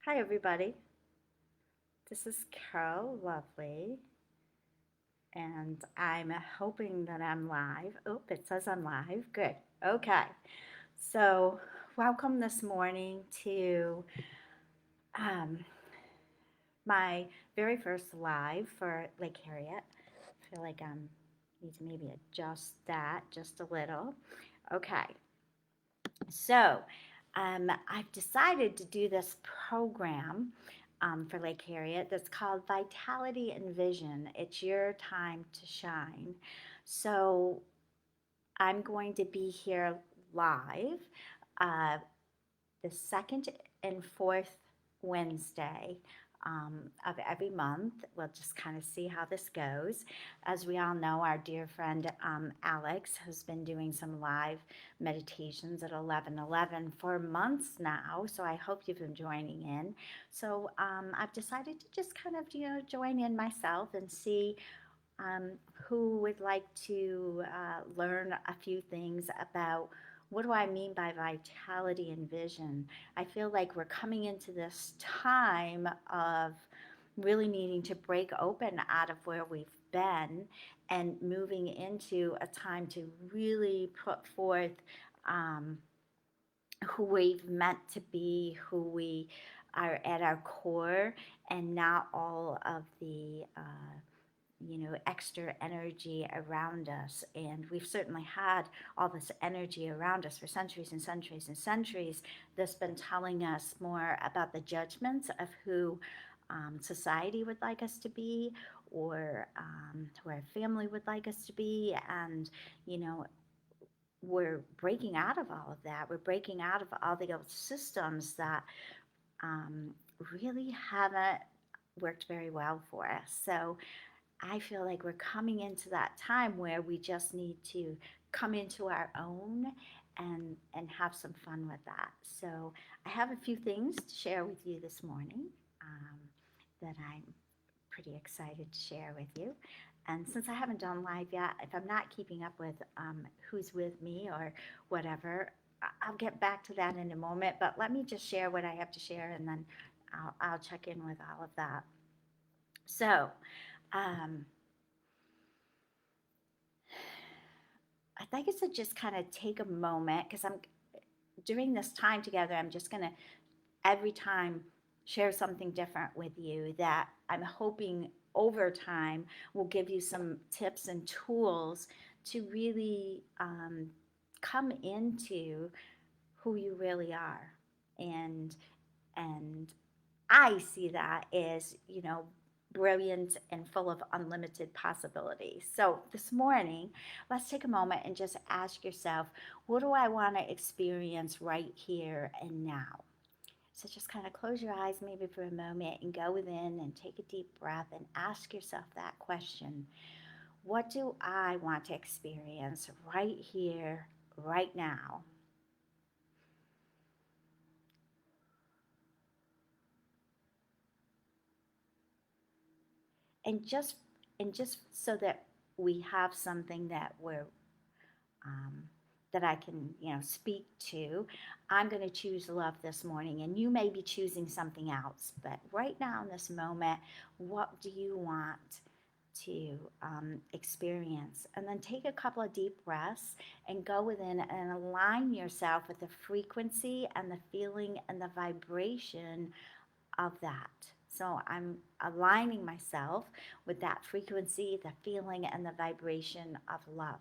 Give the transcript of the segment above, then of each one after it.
Hi, everybody. This is Carol Lovely, and I'm hoping that I'm live. Oh, it says I'm live. Good. Okay. So, welcome this morning to um, my very first live for Lake Harriet. I feel like I need to maybe adjust that just a little. Okay. So, I've decided to do this program for Lake Harriet that's called Vitality and Vision. It's your time to shine. So, I'm going to be here live uh, the second and fourth Wednesday of every month. We'll just kind of see how this goes. As we all know, our dear friend Alex has been doing some live meditations at 11:11 for months now. So I hope you've been joining in. So I've decided to just kind of join in myself and see who would like to learn a few things about what do I mean by vitality and vision. I feel like we're coming into this time of really needing to break open out of where we've been and moving into a time to really put forth um, who we've meant to be, who we are at our core, and not all of the extra energy around us. And we've certainly had all this energy around us for centuries and centuries and centuries that's been telling us more about the judgments of who society would like us to be, or who our family would like us to be. And, you know, we're breaking out of all of that. We're breaking out of all the old systems that um, really haven't worked very well for us. So I feel like we're coming into that time where we just need to come into our own and have some fun with that. So I have a few things to share with you this morning that I'm pretty excited to share with you. And since I haven't done live yet, if I'm not keeping up with who's with me or whatever, I'll get back to that in a moment. But let me just share what I have to share, and then I'll check in with all of that. So, um, I'd like us to just kind of take a moment because I'm during this time together, I'm just going to every time share something different with you that I'm hoping over time will give you some tips and tools to really come into who you really are. And and I see that as, brilliant and full of unlimited possibilities. So this morning, let's take a moment and just ask yourself, what do I want to experience right here and now? So just kind of close your eyes maybe for a moment and go within and take a deep breath and ask yourself that question. What do I want to experience right here, right now? And just so that we have something um, that I can, speak to. I'm going to choose love this morning, and you may be choosing something else. But right now, in this moment, what do you want to experience? And then take a couple of deep breaths and go within and align yourself with the frequency and the feeling and the vibration of that. So I'm aligning myself with that frequency, the feeling, and the vibration of love.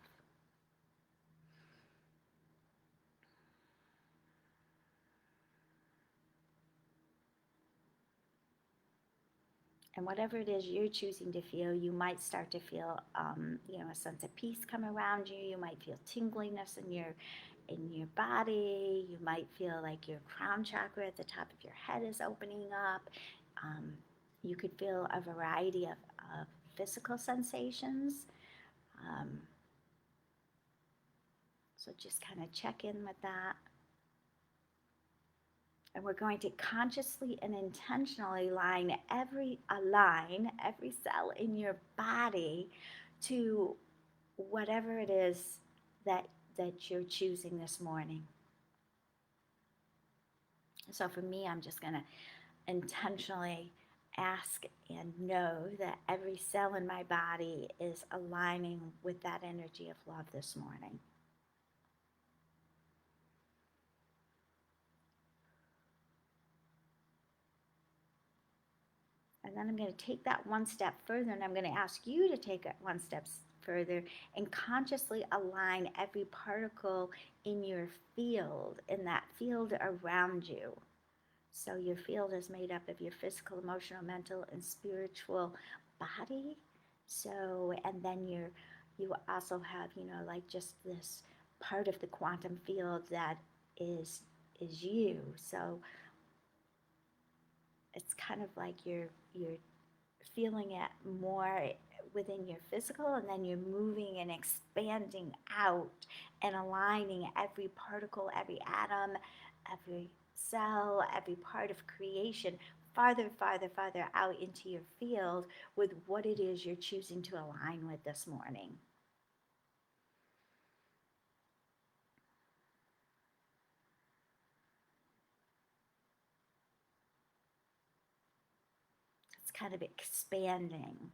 And whatever it is you're choosing to feel, you might start to feel, a sense of peace come around you. You might feel tingliness in your body. You might feel like your crown chakra at the top of your head is opening up. Um, you could feel a variety of physical sensations. Um, so just kind of check in with that. And we're going to consciously and intentionally align every cell in your body to whatever it is that you're choosing this morning. So for me, I'm just going to intentionally ask and know that every cell in my body is aligning with that energy of love this morning. And then I'm going to take that one step further, and I'm going to ask you to take it one step further and consciously align every particle in your field, in that field around you. So your field is made up of your physical, emotional, mental, and spiritual body. So, and then you also have, like just this part of the quantum field that is you. So it's kind of like you're feeling it more within your physical, and then you're moving and expanding out and aligning every particle, every atom, every cell, every part of creation farther, farther, farther out into your field with what it is you're choosing to align with this morning. It's kind of expanding.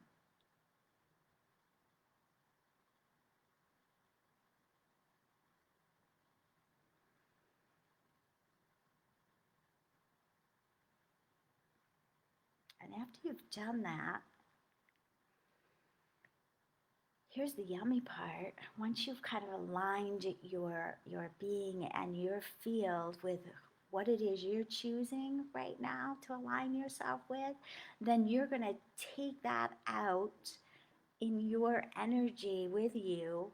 And after you've done that, here's the yummy part. Once you've kind of aligned your being and your field with what it is you're choosing right now to align yourself with, then you're going to take that out in your energy with you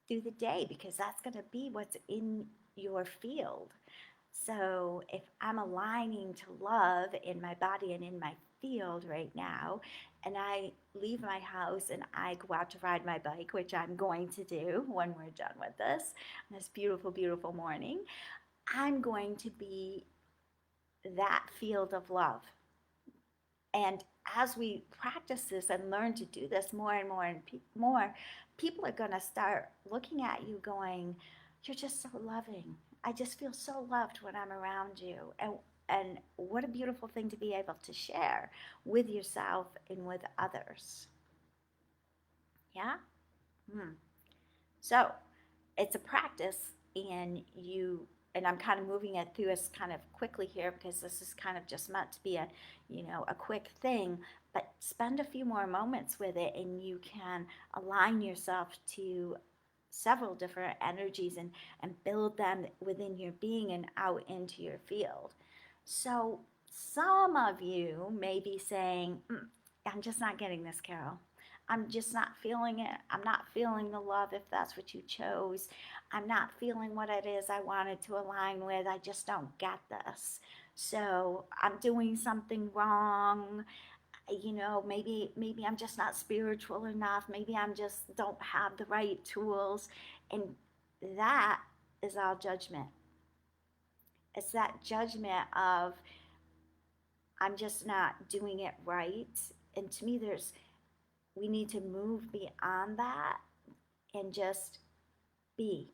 through the day, because that's going to be what's in your field. So if I'm aligning to love in my body and in my field right now, and I leave my house and I go out to ride my bike, which I'm going to do when we're done with this beautiful, beautiful morning, I'm going to be that field of love. And as we practice this and learn to do this more and more and more, people are going to start looking at you going, "You're just so loving. I just feel so loved when I'm around you." And what a beautiful thing to be able to share with yourself and with others. Yeah? Hmm. So it's a practice, and I'm kind of moving it through us kind of quickly here because this is kind of just meant to be a quick thing, but spend a few more moments with it and you can align yourself to several different energies and build them within your being and out into your field. So some of you may be saying, I'm just not getting this, Carol. I'm just not feeling it. I'm not feeling the love if that's what you chose. I'm not feeling what it is I wanted to align with. I just don't get this. So I'm doing something wrong. Maybe I'm just not spiritual enough. Maybe I'm just don't have the right tools. And that is all judgment. It's that judgment of I'm just not doing it right. And to me, we need to move beyond that and just be.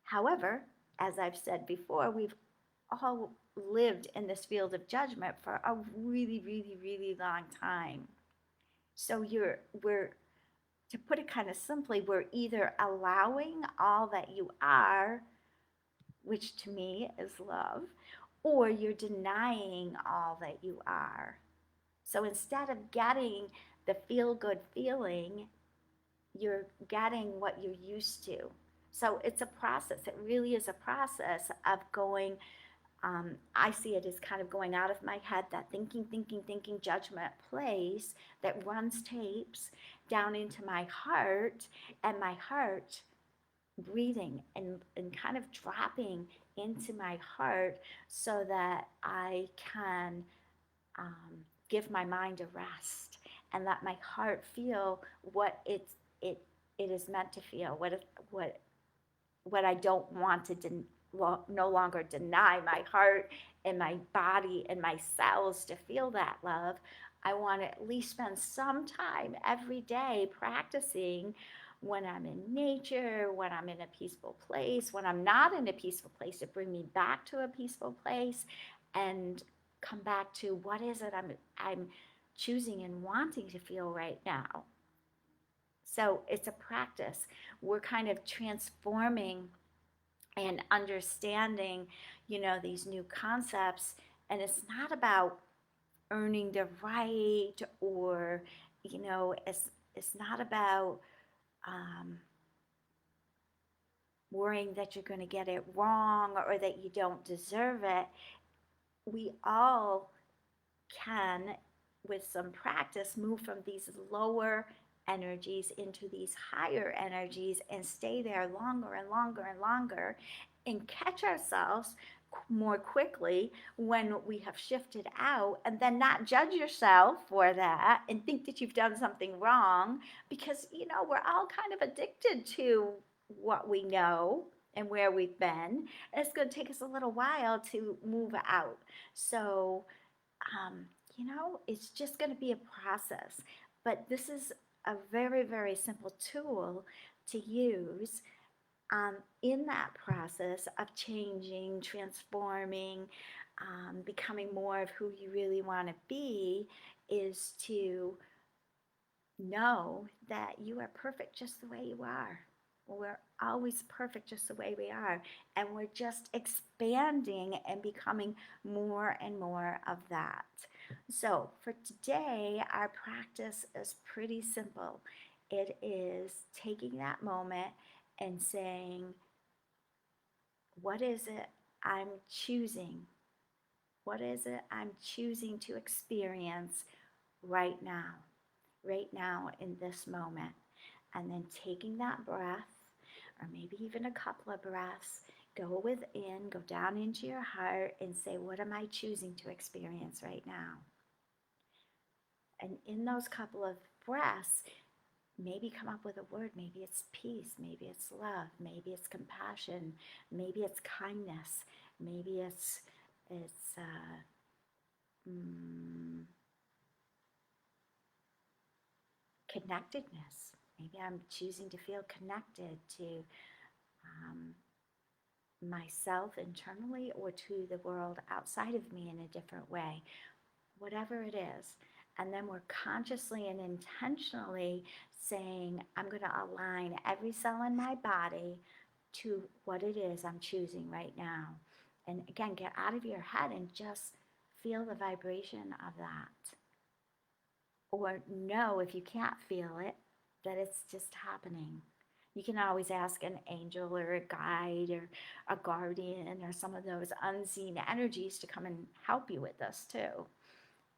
However, as I've said before, we've all lived in this field of judgment for a really, really, really long time. So we're to put it kind of simply, we're either allowing all that you are, which to me is love, or you're denying all that you are. So instead of getting the feel good feeling, you're getting what you're used to. So it's a process. It really is a process of going. I see it as kind of going out of my head, that thinking, thinking, thinking judgment place that runs tapes down into my heart, and my heart breathing and kind of dropping into my heart so that I can give my mind a rest and let my heart feel what it is meant to feel, what I don't want to no longer deny my heart and my body and my cells to feel that love. I want to at least spend some time every day practicing when I'm in nature, when I'm in a peaceful place, when I'm not in a peaceful place, to bring me back to a peaceful place, and come back to what is it I'm choosing and wanting to feel right now. So it's a practice. We're kind of transforming and understanding, these new concepts. And it's not about earning the right, or, it's not about um, worrying that you're going to get it wrong or that you don't deserve it. We all can, with some practice, move from these lower energies into these higher energies and stay there longer and longer and longer, and catch ourselves more quickly when we have shifted out, and then not judge yourself for that and think that you've done something wrong, because we're all kind of addicted to what we know and where we've been, and it's going to take us a little while to move out. So um, it's just going to be a process. But this is a very, very simple tool to use in that process of changing, transforming, becoming more of who you really want to be, is to know that you are perfect just the way you are. We're always perfect just the way we are. And we're just expanding and becoming more and more of that. So for today, our practice is pretty simple. It is taking that moment and saying, what is it I'm choosing? What is it I'm choosing to experience right now in this moment? And then taking that breath, or maybe even a couple of breaths, go within, go down into your heart and say, what am I choosing to experience right now? And in those couple of breaths, maybe come up with a word. Maybe it's peace, maybe it's love, maybe it's compassion, maybe it's kindness, maybe it's mm, connectedness. Maybe I'm choosing to feel connected to um, myself internally, or to the world outside of me in a different way, whatever it is. And then we're consciously and intentionally saying, I'm going to align every cell in my body to what it is I'm choosing right now. And again, get out of your head and just feel the vibration of that. Or know, if you can't feel it, that it's just happening. You can always ask an angel or a guide or a guardian or some of those unseen energies to come and help you with this too.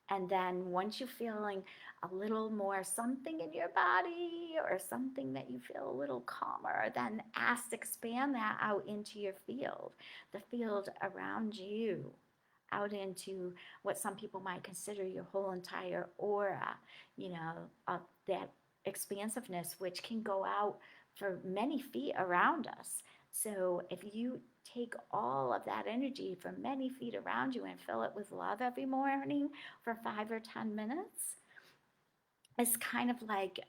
And then once you're feeling a little more something in your body, or something that you feel a little calmer, then ask to expand that out into your field, the field around you, out into what some people might consider your whole entire aura, that expansiveness, which can go out for many feet around us. So if you take all of that energy from many feet around you and fill it with love every morning for 5 or 10 minutes, it's kind of like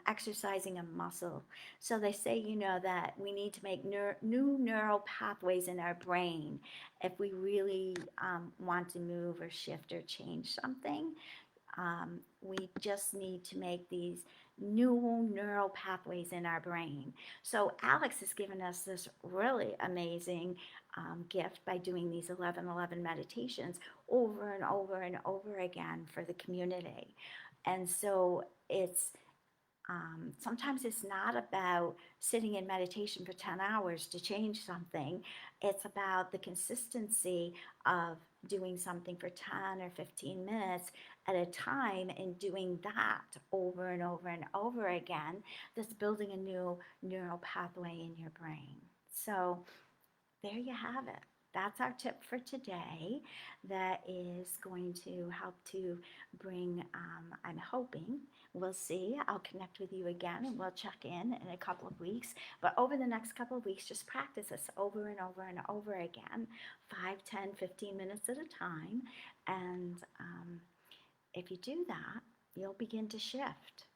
exercising a muscle. So they say, that we need to make new neural pathways in our brain if we really want to move or shift or change something. We just need to make these new neural pathways in our brain. So Alex has given us this really amazing gift by doing these 1111 meditations over and over and over again for the community. And so sometimes it's not about sitting in meditation for 10 hours to change something. It's about the consistency of doing something for 10 or 15 minutes at a time, and doing that over and over and over again. That's building a new neural pathway in your brain. So there you have it. That's our tip for today. That is going to help to bring, I'm hoping, we'll see. I'll connect with you again and we'll check in a couple of weeks. But over the next couple of weeks, just practice this over and over and over again, 5, 10, 15 minutes at a time. And if you do that, you'll begin to shift.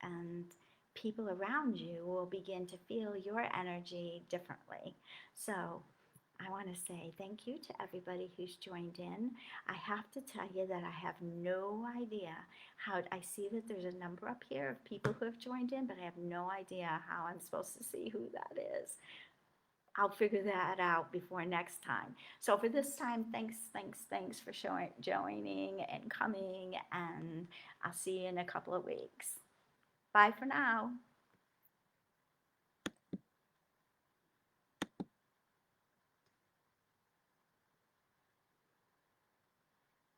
And people around you will begin to feel your energy differently. So I want to say thank you to everybody who's joined in. I have to tell you that I have no idea how, I see that there's a number up here of people who have joined in, but I have no idea how I'm supposed to see who that is. I'll figure that out before next time. So for this time, thanks for joining and coming, and I'll see you in a couple of weeks. Bye for now.